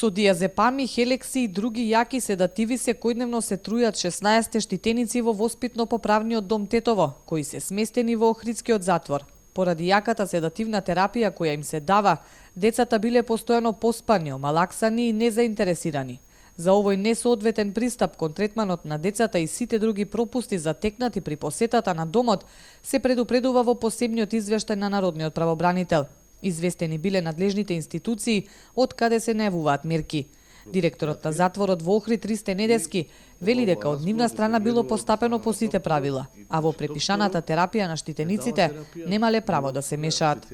Со диазепами, хелекси и други јаки седативи секојдневно се трујат 16 штитеници во воспитно-поправниот дом Тетово, кои се сместени во Охридскиот затвор. Поради јаката седативна терапија која им се дава, децата биле постојано поспани, омалаксани и незаинтересирани. За овој несоодветен пристап кон третманот на децата и сите други пропусти затекнати при посетата на домот се предупредува во посебниот извештај на Народниот правобранител. Известени биле надлежните институции од каде се најавуваат мерки. Директорот на затворот во Охрид Ристе Недески вели дека од нивна страна било постапено по сите правила, а во препишаната терапија на штитениците немале право да се мешаат.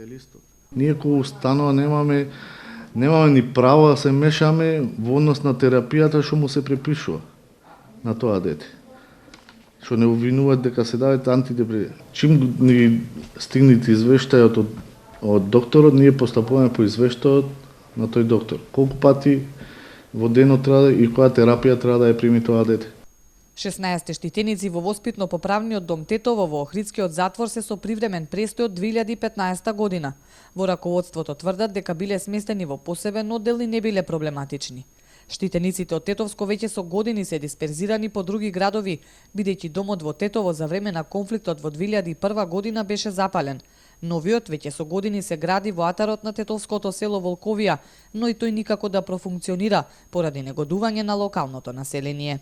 Ние кој установа немаме ни право да се мешаме во однос на терапијата што му се препишува на тоа дете. Што не обвинуваат дека се дават антидепресиви. Чим ни стигнете извештајот од докторот, ние постапуваме по извештајот на тој доктор. Колку пати во денот треба и која терапија треба да ја прими тоа дете. 16 штитеници во воспитно-поправниот дом Тетово во Охридскиот затвор се со привремен престој од 2015 година. Во раководството тврдат дека биле сместени во посебен оддел и не биле проблематични. Штитениците од Тетовско веќе со години се дисперзирани по други градови, бидејќи домот во Тетово за време на конфликтот во 2001 година беше запален. Новиот веќе со години се гради во атарот на тетовското село Волковија, но и тој никако да профункционира поради негодување на локалното население.